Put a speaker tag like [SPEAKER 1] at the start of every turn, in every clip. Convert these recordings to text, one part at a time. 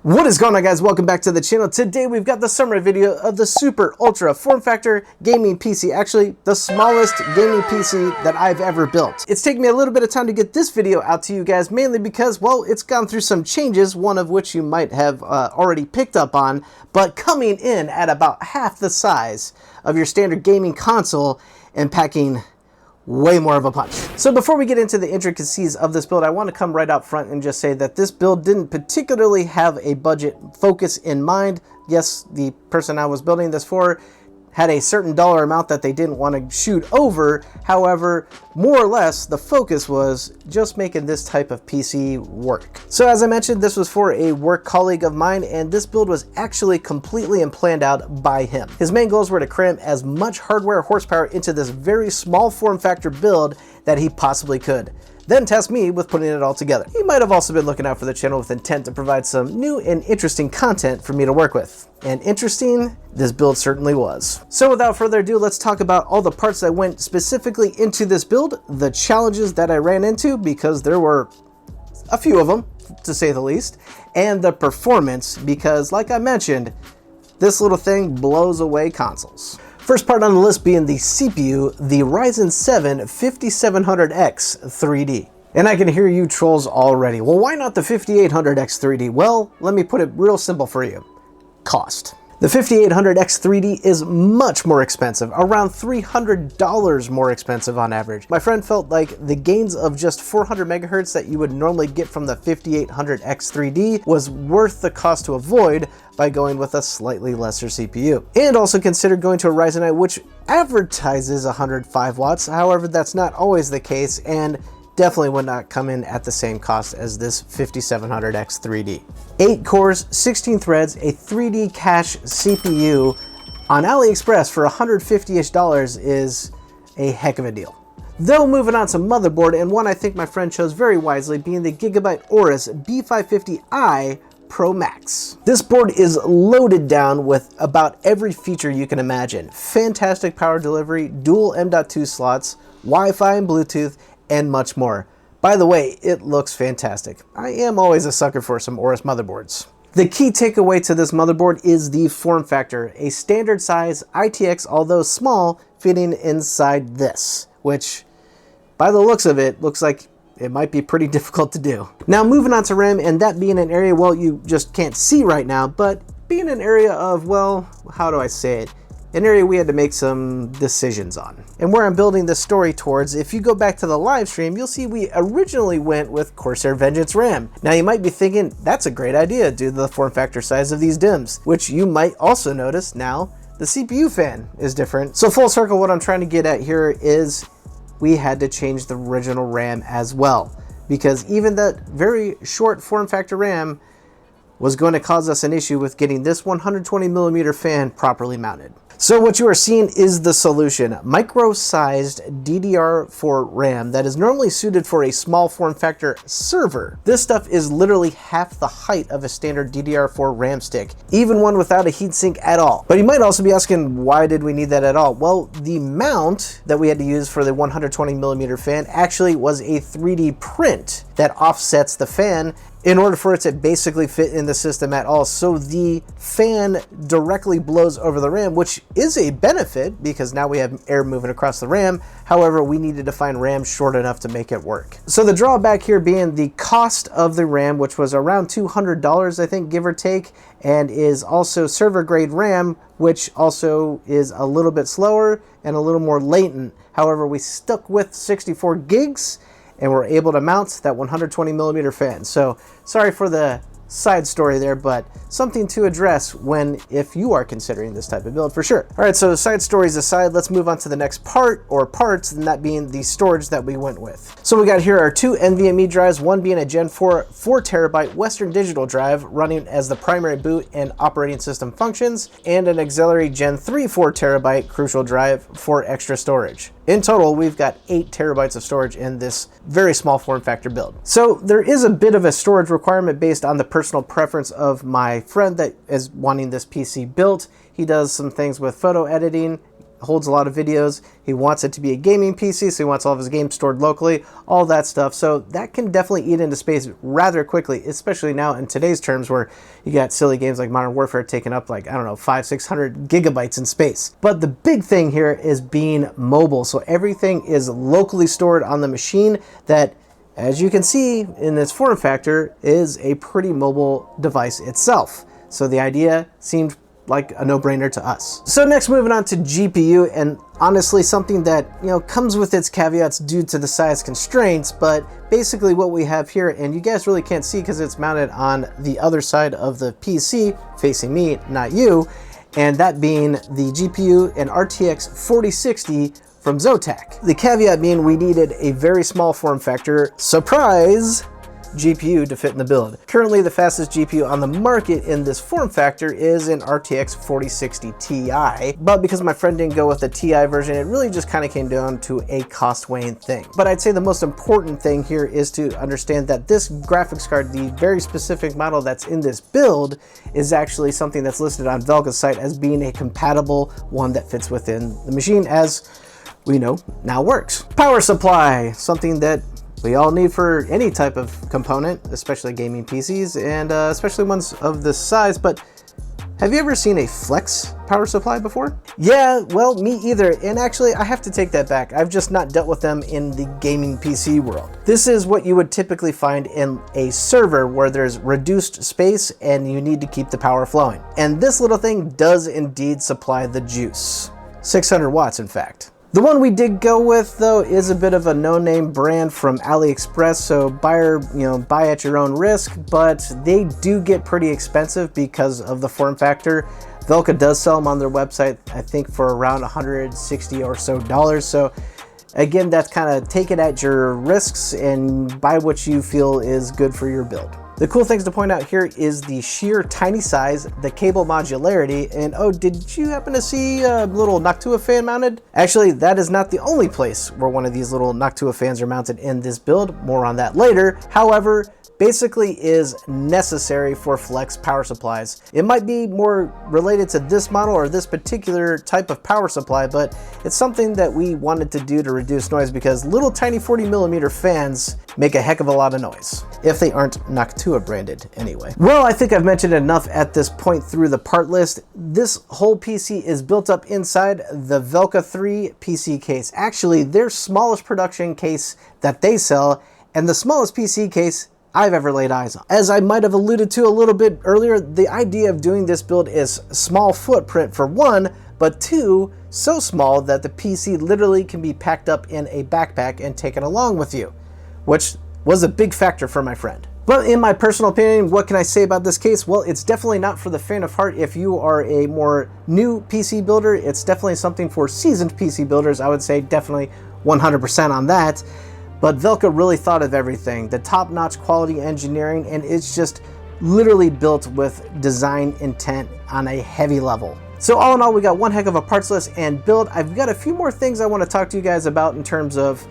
[SPEAKER 1] What is going on, guys? Welcome back to the channel. Today we've got the summary video of the super ultra form factor gaming PC, actually the smallest gaming PC that I've ever built. It's taken me a little bit of time to get this video out to you guys, mainly because, well, it's gone through some changes, one of which you might have already picked up on, but coming in at about half the size of your standard gaming console and packing way more of a punch. So before we get into the intricacies of this build, I want to come right out front and just say that this build didn't particularly have a budget focus in mind. Yes, the person I was building this for had a certain dollar amount that they didn't want to shoot over. However, more or less, the focus was just making this type of PC work. So as I mentioned, this was for a work colleague of mine, and this build was actually completely and planned out by him. His main goals were to cram as much hardware horsepower into this very small form factor build that he possibly could, then test me with putting it all together. He might have also been looking out for the channel with intent to provide some new and interesting content for me to work with. And interesting, this build certainly was. So without further ado, let's talk about all the parts that went specifically into this build, the challenges that I ran into, because there were a few of them, to say the least, and the performance, because like I mentioned, this little thing blows away consoles. First part on the list being the CPU, the Ryzen 7 5700X 3D. And I can hear you trolls already. Well, why not the 5800X 3D? Well, let me put it real simple for you. Cost. The 5800X 3D is much more expensive, around $300 more expensive on average. My friend felt like the gains of just 400 megahertz that you would normally get from the 5800X 3D was worth the cost to avoid by going with a slightly lesser CPU. And also considered going to a Ryzen 9, which advertises 105 watts. However, that's not always the case, and definitely would not come in at the same cost as this 5700X 3D. 8 cores, 16 threads, a 3D cache CPU on AliExpress for $150-ish is a heck of a deal. Though moving on to motherboard, and one I think my friend chose very wisely, being the Gigabyte Aorus B550i Pro Max. This board is loaded down with about every feature you can imagine. Fantastic power delivery, dual M.2 slots, Wi-Fi and Bluetooth, and much more. By the way, it looks fantastic. I am always a sucker for some Aorus motherboards. The key takeaway to this motherboard is the form factor, a standard size ITX, although small, fitting inside this, which by the looks of it, looks like it might be pretty difficult to do. Now moving on to RAM, and that being an area, well, you just can't see right now, but being an area of, well, how do I say it? An area we had to make some decisions on. And where I'm building this story towards, if you go back to the live stream, you'll see we originally went with Corsair Vengeance RAM. Now you might be thinking, that's a great idea due to the form factor size of these DIMMs, which you might also notice now the CPU fan is different. So full circle, what I'm trying to get at here is we had to change the original RAM as well, because even that very short form factor RAM was going to cause us an issue with getting this 120mm fan properly mounted. So what you are seeing is the solution. Micro-sized DDR4 RAM that is normally suited for a small form factor server. This stuff is literally half the height of a standard DDR4 RAM stick, even one without a heatsink at all. But you might also be asking, why did we need that at all? Well, the mount that we had to use for the 120mm fan actually was a 3D print that offsets the fan in order for it to basically fit in the system at all. So the fan directly blows over the RAM, which is a benefit because now we have air moving across the RAM. However, we needed to find RAM short enough to make it work. So the drawback here being the cost of the RAM, which was around $200, I think, give or take, and is also server grade RAM, which also is a little bit slower and a little more latent. However, we stuck with 64 gigs and we're able to mount that 120mm fan. So sorry for the side story there, but something to address if you are considering this type of build for sure. All right, so side stories aside, let's move on to the next part or parts, and that being the storage that we went with. So we got here our two NVMe drives, one being a Gen 4 4TB Western Digital drive running as the primary boot and operating system functions, and an auxiliary Gen 3 4TB Crucial drive for extra storage. In total, we've got 8 terabytes of storage in this very small form factor build. So there is a bit of a storage requirement based on the personal preference of my friend that is wanting this PC built. He does some things with photo editing, holds a lot of videos. He wants it to be a gaming PC, so he wants all of his games stored locally, all that stuff. So that can definitely eat into space rather quickly, especially now in today's terms where you got silly games like Modern Warfare taking up like, I don't know, 500-600 gigabytes in space. But the big thing here is being mobile. So everything is locally stored on the machine that, as you can see in this form factor, is a pretty mobile device itself. So the idea seemed like a no-brainer to us. So next, moving on to GPU, and honestly something that, you know, comes with its caveats due to the size constraints, but basically what we have here, and you guys really can't see because it's mounted on the other side of the PC, facing me, not you, and that being the GPU, an RTX 4060 from Zotac. The caveat being we needed a very small form factor, surprise, GPU to fit in the build. Currently, the fastest GPU on the market in this form factor is an RTX 4060 Ti, but because my friend didn't go with the Ti version, it really just kind of came down to a cost weighing thing. But I'd say the most important thing here is to understand that this graphics card, the very specific model that's in this build, is actually something that's listed on Velka's site as being a compatible one that fits within the machine, as we know now works. Power supply, something that we all need for any type of component, especially gaming PCs, and especially ones of this size. But have you ever seen a flex power supply before? Yeah, well, me either. And actually, I have to take that back. I've just not dealt with them in the gaming PC world. This is what you would typically find in a server where there's reduced space and you need to keep the power flowing. And this little thing does indeed supply the juice. 600 watts, in fact. The one we did go with, though, is a bit of a no-name brand from AliExpress, so buy at your own risk, but they do get pretty expensive because of the form factor. Velka does sell them on their website, I think for around $160 or so. So again, that's kind of take it at your risks and buy what you feel is good for your build. The cool things to point out here is the sheer tiny size, the cable modularity, and oh, did you happen to see a little Noctua fan mounted? Actually, that is not the only place where one of these little Noctua fans are mounted in this build. More on that later. However, basically is necessary for flex power supplies. It might be more related to this model or this particular type of power supply, but it's something that we wanted to do to reduce noise because little tiny 40mm fans make a heck of a lot of noise, if they aren't Noctua branded anyway. Well, I think I've mentioned enough at this point through the part list. This whole PC is built up inside the Velka 3 PC case. Actually, their smallest production case that they sell, and the smallest PC case I've ever laid eyes on. As I might have alluded to a little bit earlier, the idea of doing this build is small footprint for one, but two, so small that the PC literally can be packed up in a backpack and taken along with you, which was a big factor for my friend. But in my personal opinion, what can I say about this case? Well, it's definitely not for the faint of heart. If you are a more new PC builder, it's definitely something for seasoned PC builders. I would say definitely 100% on that. But Velka really thought of everything, the top-notch quality engineering, and it's just literally built with design intent on a heavy level. So all in all, we got one heck of a parts list and build. I've got a few more things I want to talk to you guys about in terms of,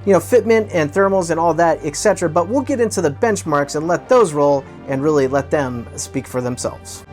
[SPEAKER 1] you know, fitment and thermals and all that, etc. But we'll get into the benchmarks and let those roll and really let them speak for themselves.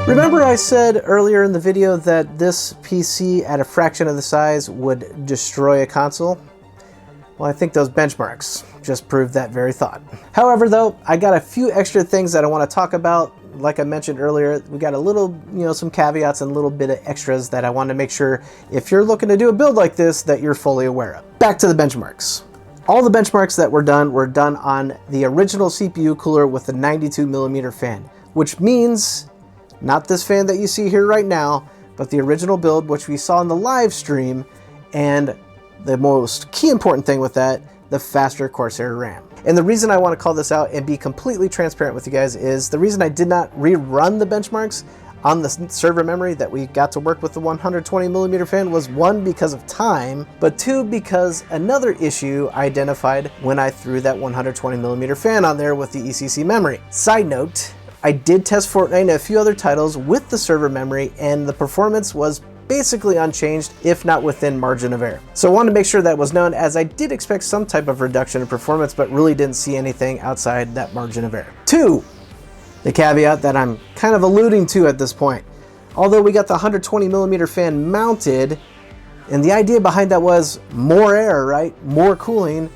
[SPEAKER 1] Remember I said earlier in the video that this PC at a fraction of the size would destroy a console? Well, I think those benchmarks just proved that very thought. However, though, I got a few extra things that I want to talk about. Like I mentioned earlier, we got a little, some caveats and a little bit of extras that I want to make sure if you're looking to do a build like this that you're fully aware of. Back to the benchmarks. All the benchmarks that were done on the original CPU cooler with the 92mm fan, which means not this fan that you see here right now, but the original build, which we saw in the live stream, and the most key important thing with that, the faster Corsair RAM. And the reason I want to call this out and be completely transparent with you guys is the reason I did not rerun the benchmarks on the server memory that we got to work with the 120mm fan was, one, because of time, but two, because another issue I identified when I threw that 120mm fan on there with the ECC memory. Side note, I did test Fortnite and a few other titles with the server memory, and the performance was basically unchanged, if not within margin of error. So I wanted to make sure that was known, as I did expect some type of reduction in performance, but really didn't see anything outside that margin of error. Two, the caveat that I'm kind of alluding to at this point. Although we got the 120mm fan mounted, and the idea behind that was more air, right? More cooling,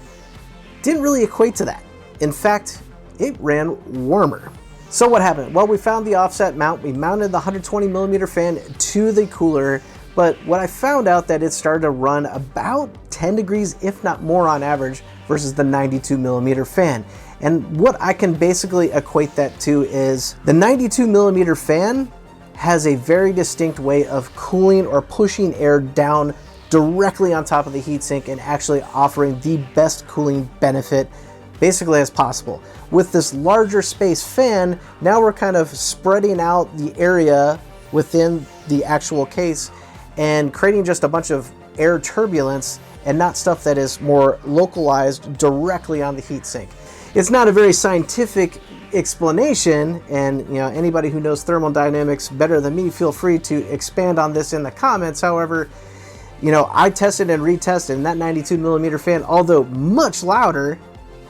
[SPEAKER 1] didn't really equate to that. In fact, it ran warmer. So what happened? Well, we found the offset mount. We mounted the 120mm fan to the cooler, but what I found out that it started to run about 10 degrees, if not more on average, versus the 92mm fan. And what I can basically equate that to is the 92mm fan has a very distinct way of cooling or pushing air down directly on top of the heatsink and actually offering the best cooling benefit basically as possible. With this larger space fan, now we're kind of spreading out the area within the actual case and creating just a bunch of air turbulence and not stuff that is more localized directly on the heatsink. It's not a very scientific explanation, and anybody who knows thermodynamics better than me, feel free to expand on this in the comments. However, I tested and retested, and that 92mm fan, although much louder,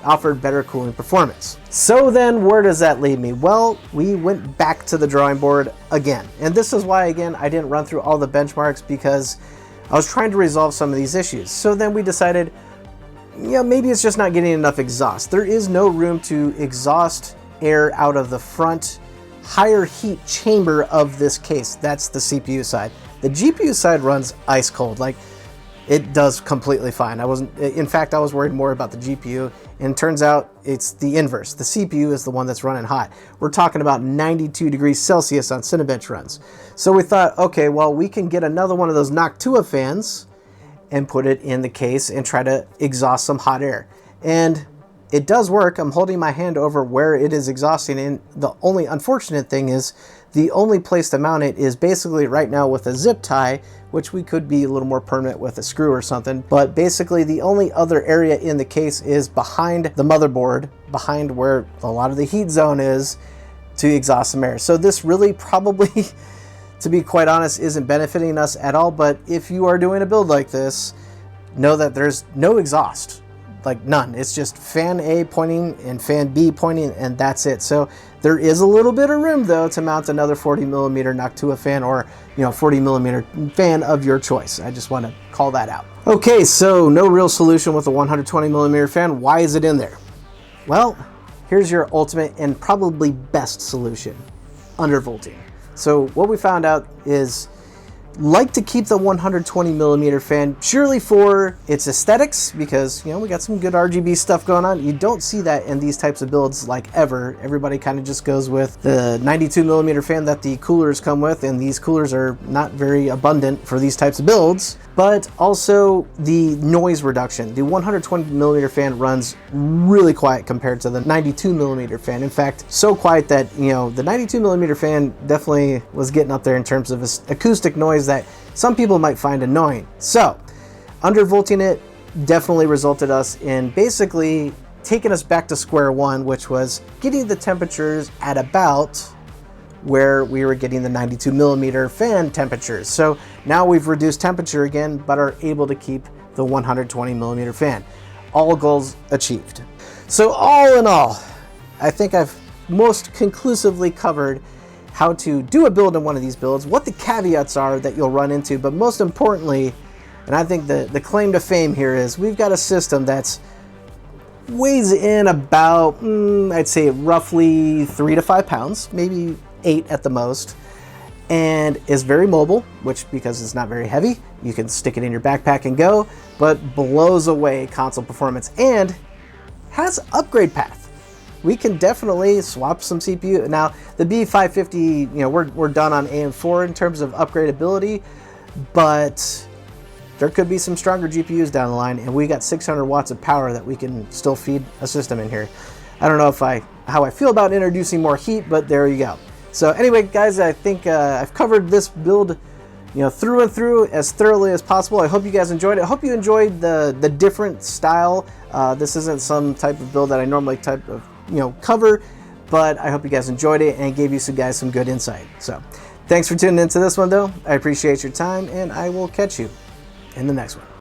[SPEAKER 1] offered better cooling performance. So then where does that leave me? Well, we went back to the drawing board again. And this is why, again, I didn't run through all the benchmarks, because I was trying to resolve some of these issues. So then we decided, maybe it's just not getting enough exhaust. There is no room to exhaust air out of the front higher heat chamber of this case. That's the CPU side. The GPU side runs ice cold. Like, it does completely fine. In fact, I was worried more about the GPU, and turns out it's the inverse. The CPU is the one that's running hot. We're talking about 92 degrees Celsius on Cinebench runs. So we thought, okay, well, we can get another one of those Noctua fans and put it in the case and try to exhaust some hot air. And it does work. I'm holding my hand over where it is exhausting, and the only unfortunate thing is the only place to mount it is basically right now with a zip tie, which we could be a little more permanent with a screw or something. But basically the only other area in the case is behind the motherboard, behind where a lot of the heat zone is, to exhaust some air. So this really probably, to be quite honest, isn't benefiting us at all. But if you are doing a build like this, know that there's no exhaust. Like, none. It's just fan A pointing and fan B pointing, and that's it. So there is a little bit of room, though, to mount another 40mm Noctua fan, or 40mm fan of your choice. I just want to call that out. Okay, so no real solution with a 120mm fan. Why is it in there? Well, here's your ultimate and probably best solution: undervolting. So what we found out is, like to keep the 120mm fan purely for its aesthetics, because we got some good RGB stuff going on. You don't see that in these types of builds like ever. Everybody kind of just goes with the 92mm fan that the coolers come with, and these coolers are not very abundant for these types of builds. But also the noise reduction. The 120mm fan runs really quiet compared to the 92mm fan. In fact, so quiet that the 92mm fan definitely was getting up there in terms of acoustic noise that some people might find annoying. So undervolting it definitely resulted us in basically taking us back to square one, which was getting the temperatures at about where we were getting the 92mm fan temperatures. So now we've reduced temperature again, but are able to keep the 120mm fan. All goals achieved. So all in all, I think I've most conclusively covered how to do a build in one of these builds, what the caveats are that you'll run into, but most importantly, and I think the claim to fame here is we've got a system that's weighs in about, I'd say roughly 3 to 5 pounds, maybe 8 at the most, and is very mobile, which because it's not very heavy, you can stick it in your backpack and go, but blows away console performance and has upgrade path. We can definitely swap some CPU. Now, the B550, we're done on AM4 in terms of upgradability, but there could be some stronger GPUs down the line, and we got 600 watts of power that we can still feed a system in here. I don't know how I feel about introducing more heat, but there you go. So anyway, guys, I think I've covered this build, through and through as thoroughly as possible. I hope you guys enjoyed it. I hope you enjoyed the different style. This isn't some type of build that I normally cover, but I hope you guys enjoyed it and gave you guys some good insight. So thanks for tuning into this one, though. I appreciate your time, and I will catch you in the next one.